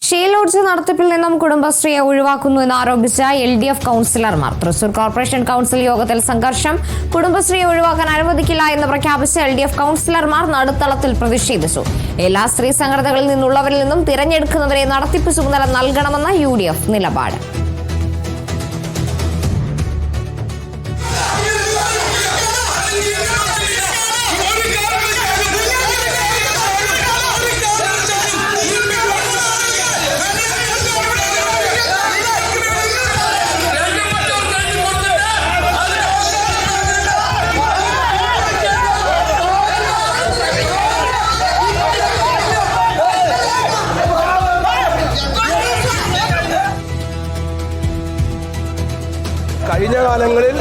She Lodge നടത്തിപ്പിൽ നിന്നും കുടുംബശ്രീയെ ഒഴിവാക്കുന്നുവെന്ന് ആരോപിച്ച LDF കൗൺസിലർമാർ. Thrissur corporation council യോഗത്തിൽ സംഘർഷം. കുടുംബശ്രീയെ ഒഴിവാക്കാൻ അനുവദിക്കില്ല എന്ന് പ്രഖ്യാപിച്ച LDF കൗൺസിലർമാർ നടുത്തളത്തിൽ പ്രതിഷേധിച്ചു. എല്ലാ സ്ത്രീ സംഘടനകളിൽ നിന്നുള്ളവരിൽ നിന്നും തിരഞ്ഞെടുക്കുന്നവരെ നടത്തിപ്പ് ചുമതല നൽകണമെന്ന UDF നിലപാട്. കഴിഞ്ഞ കാലങ്ങളിൽ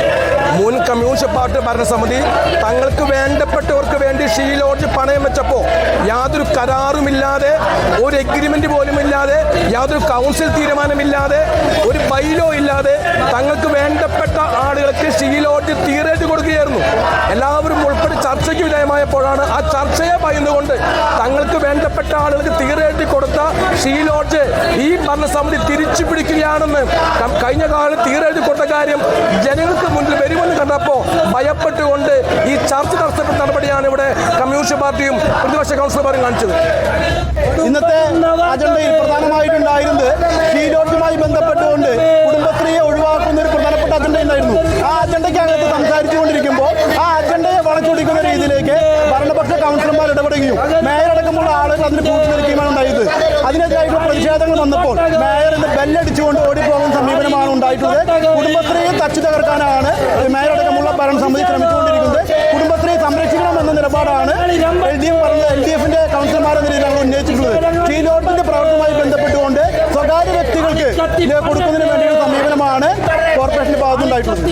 മുൻ കമ്മ്യൂണിസ്റ്റ് പാർട്ടി ഭരണസമിതി തങ്ങൾക്ക് വേണ്ടപ്പെട്ടവർക്ക് വേണ്ടി ഷീലോഡ്ജ് പണയം വെച്ചപ്പോൾ യാതൊരു കരാറുമില്ലാതെ, ഒരു എഗ്രിമെന്റ് പോലും ഇല്ലാതെ, യാതൊരു കൗൺസിൽ തീരുമാനമില്ലാതെ, ഒരു ബൈലോ ഇല്ലാതെ തങ്ങൾക്ക് വേണ്ടപ്പെട്ട ആളുകൾക്ക് ഷീലോഡ്ജ് തീരേറ്റ് കൊടുക്കുകയായിരുന്നു. എല്ലാവരും ഉൾപ്പെടെ ചർച്ചയ്ക്ക് വിധേയമായപ്പോഴാണ് ആ ചർച്ചയെ ഭയന്നുകൊണ്ട് തങ്ങൾക്ക് വേണ്ടപ്പെട്ട ആളുകൾക്ക് തീരേറ്റ് കൊടുത്ത ഷീലോഡ്ജ് ഈ ഭരണസമിതി തിരിച്ചു പിടിക്കുകയാണെന്ന് കഴിഞ്ഞ കാലം തീരേറ്റ് കൊടുത്ത കാര്യം ജനങ്ങൾക്ക് മുന്നിൽ വരുമെന്ന് കണ്ടപ്പോൾ ഭയപ്പെട്ടുകൊണ്ട് ഈ ചർച്ച തടസ്സപ്പെട്ട നടപടിയാണ് ഇവിടെ കമ്മ്യൂണിസ്റ്റ് പാർട്ടിയും പ്രതിപക്ഷ കൗൺസിലർമാരും കാണിച്ചത്. ഇന്നത്തെ അജണ്ടയിൽ പ്രധാനമായിട്ടുണ്ടായിരുന്നത് ഷീലോഡ്ജുമായി ബന്ധപ്പെട്ടുകൊണ്ട് കുടുംബശ്രീയെ ഒഴിവാക്കുന്ന ഒരു പ്രധാനപ്പെട്ട അജണ്ട ഉണ്ടായിരുന്നു. ആ അജണ്ടയ്ക്കകത്ത് സംസാരിച്ചുകൊണ്ടിരിക്കുമ്പോൾ ആ അജണ്ടയെ വളച്ചൊടിക്കുന്ന രീതിയിലേക്ക് ഭരണപക്ഷ കൗൺസിലർമാർ ഇടപെടുകയും മേയറടക്കമുള്ള ആളുകൾ അതിന് കൂട്ടുനിൽക്കുകയാണ് ഉണ്ടായത്. അതിനെതിരായിട്ടുള്ള പ്രതിഷേധങ്ങൾ വന്നപ്പോൾ മേയർ ഇന്ന് ബെല്ലടിച്ചുകൊണ്ട് ഓടിപ്പോകുന്ന സമീപനമാണ് ഉണ്ടായിട്ടുള്ളത്. കുടുംബശ്രീയെ തച്ചു തകർക്കാനാണ് മേയറടക്കമുള്ള ഭരണസമിതി ശ്രമിച്ചുകൊണ്ടിരിക്കുന്നത്. കുടുംബശ്രീയെ സംരക്ഷിക്കണമെന്ന നിലപാടാണ് LDF-ന്റെ കൗൺസിലർമാർ എന്ന രീതിയിൽ ഉന്നയിച്ചിട്ടുള്ളത്. ഷീലോഡ്ജിന്റെ പ്രവർത്തനവുമായി ബന്ധപ്പെട്ടുകൊണ്ട് സ്വകാര്യ വ്യക്തികൾക്ക് കൊടുക്കുന്നതിന് വേണ്ടിയുള്ള സമീപനമാണ് കോർപ്പറേഷന്റെ ഭാഗത്തുണ്ടായിട്ടുള്ളത്.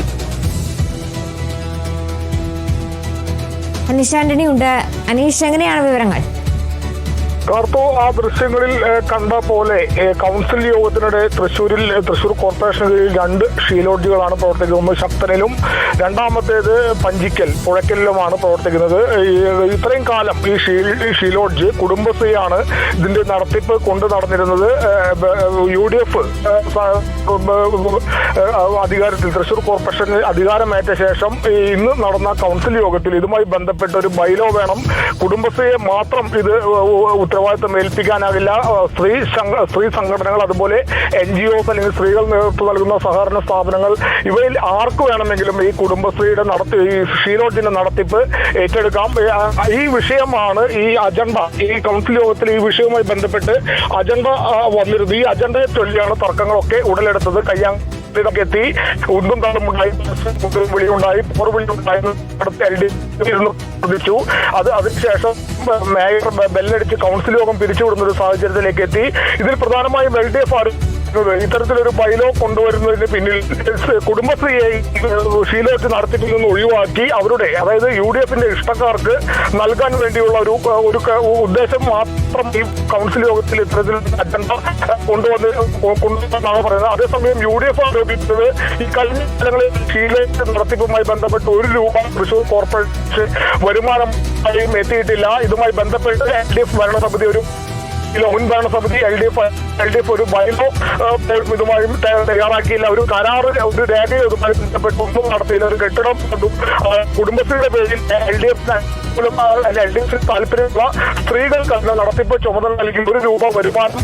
അനീഷ് ആന്റണി ഉണ്ട്. അനീഷ്, എങ്ങനെയാണ് വിവരങ്ങൾ? കാർത്തോ, ആ ദൃശ്യങ്ങളിൽ കണ്ട പോലെ കൗൺസിൽ യോഗത്തിനിടെ തൃശൂർ കോർപ്പറേഷനിൽ 2 ഷീലോഡ്ജുകളാണ് പ്രവർത്തിക്കുന്നത്. ഒന്ന് ശക്തനിലും രണ്ടാമത്തേത് പഞ്ചിക്കൽ പുഴയ്ക്കലിലുമാണ് പ്രവർത്തിക്കുന്നത്. ഇത്രയും കാലം ഈ ഷീലോഡ്ജ് കുടുംബശ്രീയാണ് ഇതിന്റെ നടത്തിപ്പ് കൊണ്ടു നടന്നിരുന്നത്. UDF അധികാരത്തിൽ തൃശൂർ കോർപ്പറേഷൻ അധികാരമേറ്റ ശേഷം ഇന്ന് നടന്ന കൗൺസിൽ യോഗത്തിൽ ഇതുമായി ബന്ധപ്പെട്ട ഒരു ബൈലോ വേണം. കുടുംബശ്രീയെ മാത്രം ഇത് ഉത്തരവാദിത്വം ഏൽപ്പിക്കാനാകില്ല. സ്ത്രീ സംഘടനകൾ, അതുപോലെ NGOs അല്ലെങ്കിൽ സ്ത്രീകൾ നേതൃത്വം നൽകുന്ന സഹകരണ സ്ഥാപനങ്ങൾ, ഇവയിൽ ആർക്ക് വേണമെങ്കിലും ഈ കുടുംബശ്രീയുടെ ഈ ഷീലോഡ്ജിന്റെ നടത്തിപ്പ് ഏറ്റെടുക്കാം. ഈ വിഷയമാണ് ഈ അജണ്ട. ഈ കൗൺസിൽ യോഗത്തിൽ ഈ വിഷയവുമായി ബന്ധപ്പെട്ട് അജണ്ട വന്നിരുന്നു. ഈ അജണ്ടയെ ചൊല്ലിയാണ് തർക്കങ്ങളൊക്കെ ഉടലെടുത്തത്. എത്തി ഉന്തും തള്ളുമുണ്ടായി, വിളിയുണ്ടായി, പോർവിളിയുണ്ടായി, പ്രതിച്ചു. അതിനുശേഷം മേയർ ബെല്ലടിച്ച് കൗൺസിൽ യോഗം പിരിച്ചുവിടുന്ന ഒരു സാഹചര്യത്തിലേക്ക് എത്തി. ഇതിൽ പ്രധാനമായും LDF ഇത്തരത്തിലൊരു ബൈലോ കൊണ്ടുവരുന്നതിന് പിന്നിൽ കുടുംബശ്രീയെ ഷീലോഡ്ജ് നടത്തിപ്പിൽ നിന്ന് ഒഴിവാക്കി അവരുടെ, അതായത് UDF-ന്റെ ഇഷ്ടക്കാർക്ക് നൽകാൻ വേണ്ടിയുള്ള ഒരു ഉദ്ദേശം മാത്രം ഈ കൗൺസിൽ യോഗത്തിൽ ഇത്തരത്തിൽ അജണ്ട കൊണ്ടുവന്നാണ് പറയുന്നത്. അതേസമയം UDF ആരോപിച്ചത് ഈ കഴിഞ്ഞ കാലങ്ങളിൽ ഷീലോഡ്ജ് നടത്തിപ്പുമായി ബന്ധപ്പെട്ട് ₹1 തൃശൂർ കോർപ്പറേഷൻ വരുമാനമായും എത്തിയിട്ടില്ല. ഇതുമായി ബന്ധപ്പെട്ട് LDF ഭരണസമിതി മുൻ ഭരണസമിതി LDF ഒരു ബൈലോ ഇതുമായും തയ്യാറാക്കിയില്ല. ഒരു കരാറ്, ഒരു രേഖ ഇതുമായി ബന്ധപ്പെട്ട് ഒന്നും നടത്തിയില്ല. ഒരു കെട്ടിടം കുടുംബശ്രീയുടെ പേരിൽ LDF താല്പര്യമുള്ള സ്ത്രീകൾക്ക് നടത്തിപ്പ് ചുമതല നൽകി ₹1 വരുമാനം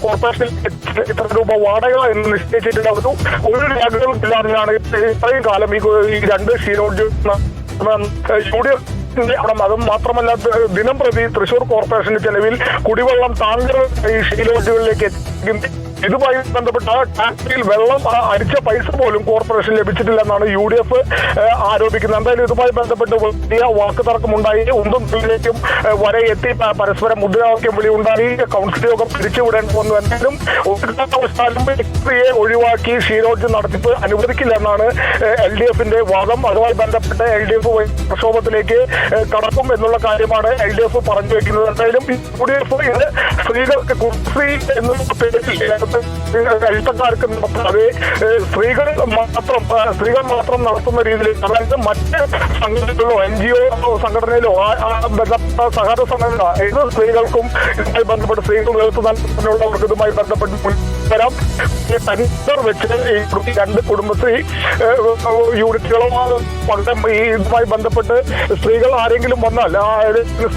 കോർപ്പറേഷനിൽ ഇത്ര രൂപ വാടക എന്ന് നിശ്ചയിച്ചിട്ടില്ല. ഒരു രേഖകളും ഇല്ലാതെയാണ് ഇത്രയും കാലം ഈ 2 ഷീലോഡ്ജ് UDF. അതും മാത്രമല്ല, ദിനം പ്രതി തൃശൂർ കോർപ്പറേഷന്റെ ചെലവിൽ കുടിവെള്ളം ടാങ്കർ ഈ ഷീലോഡ്ജുകളിലേക്ക് എത്തിക്കും. ഇതുമായി ബന്ധപ്പെട്ട ടാങ്കിൽ വെള്ളം അടിച്ച പൈസ പോലും കോർപ്പറേഷൻ ലഭിച്ചിട്ടില്ലെന്നാണ് UDF ആരോപിക്കുന്നത്. എന്തായാലും ഇതുമായി ബന്ധപ്പെട്ട് വലിയ വാക്കുതർക്കമുണ്ടായി. ഒന്നും വരെ എത്തി പരസ്പരം മുദ്രാവാക്യം വിളി ഉണ്ടായി. കൗൺസിൽ യോഗം പിരിച്ചുവിടേണ്ടി വന്നു. എന്തായാലും ഒരു കാരണവശാലും സ്ത്രീയെ ഒഴിവാക്കി ഷീലോഡ്ജ് നടത്തിപ്പ് അനുവദിക്കില്ലെന്നാണ് LDF-ന്റെ വാദം. അതുമായി ബന്ധപ്പെട്ട് LDF പ്രക്ഷോഭത്തിലേക്ക് കടക്കും എന്നുള്ള കാര്യമാണ് LDF പറഞ്ഞു വെക്കുന്നത്. എന്തായാലും UDF സ്ത്രീകൾക്ക് കുടുംബശ്രീ എന്നുള്ള പേരിൽ എഴുത്തക്കാർക്ക് നടത്താതെ സ്ത്രീകൾ മാത്രം നടത്തുന്ന രീതിയിൽ, അതായത് മറ്റ് സംഘടനകളിലോ NGO സംഘടനയിലോ ബന്ധപ്പെട്ട സഹകരണ സംഘടന ഏത് സ്ത്രീകൾക്കും ഇതുമായി ബന്ധപ്പെട്ട് സ്ത്രീകൾ നേതൃത്വത്തിനുള്ളവർക്ക് ഇതുമായി ബന്ധപ്പെട്ട് മുൻവരാം. ടെൻഡർ വെച്ച് ഈ രണ്ട് കുടുംബശ്രീ യൂണിറ്റുകളോ ഇതുമായി ബന്ധപ്പെട്ട് സ്ത്രീകൾ ആരെങ്കിലും വന്നാൽ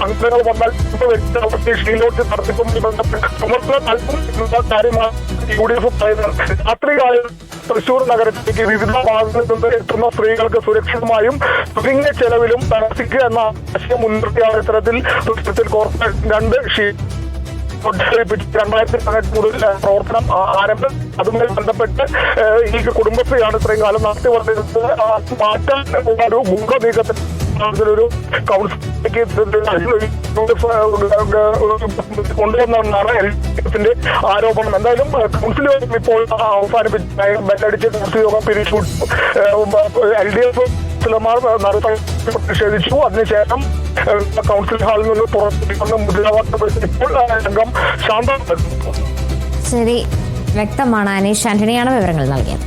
സംഘടനകൾ വന്നാൽ ഷീലോട്ട് നടത്തിപ്പുമായി ബന്ധപ്പെട്ട് ചുമതല നൽകും എന്നുള്ള കാര്യമാണ് UDF പറയുന്നത്. രാത്രികാലം തൃശൂർ നഗരത്തിലേക്ക് വിവിധ ഭാഗങ്ങളിൽ നിന്ന് എത്തുന്ന സ്ത്രീകൾക്ക് സുരക്ഷിതമായും ചുരുങ്ങിയ ചെലവിലും താമസിക്കുക എന്ന ആശയം മുൻനിർത്തിയാണ് ഇത്തരത്തിൽ കോർപ്പറേഷൻ 2 2018 മുതൽ പ്രവർത്തനം ആരംഭം. അതുമായി ബന്ധപ്പെട്ട് ഈ കുടുംബശ്രീയാണ് ഇത്രയും കാലം നടത്തി വന്നിരുന്നത്. മാറ്റാൻ ഒരു ഗൂഢ നീക്കത്തിൽ ഒരു കൗൺസിലേക്ക് കൊണ്ടുവന്നെന്നാണ് LDF ആരോപണം. എന്തായാലും കൗൺസിൽ യോഗം ഇപ്പോൾ അവസാനിപ്പിച്ച് ബെല്ലടിച്ച് കൗൺസിൽ യോഗം പിരിച്ചുവിട്ടു. LDF പ്രതിഷേധിച്ചു. അതിനുശേഷം കൗൺസിൽ ഹാളിൽ നിന്ന് പുറത്തുവന്ന മുദ്രാവാക്യം ഇപ്പോൾ രംഗം ശാന്തം. ശരി, വ്യക്തമാണ്. അനീഷ് ആന്റണിയാണ് വിവരങ്ങൾ നൽകിയത്.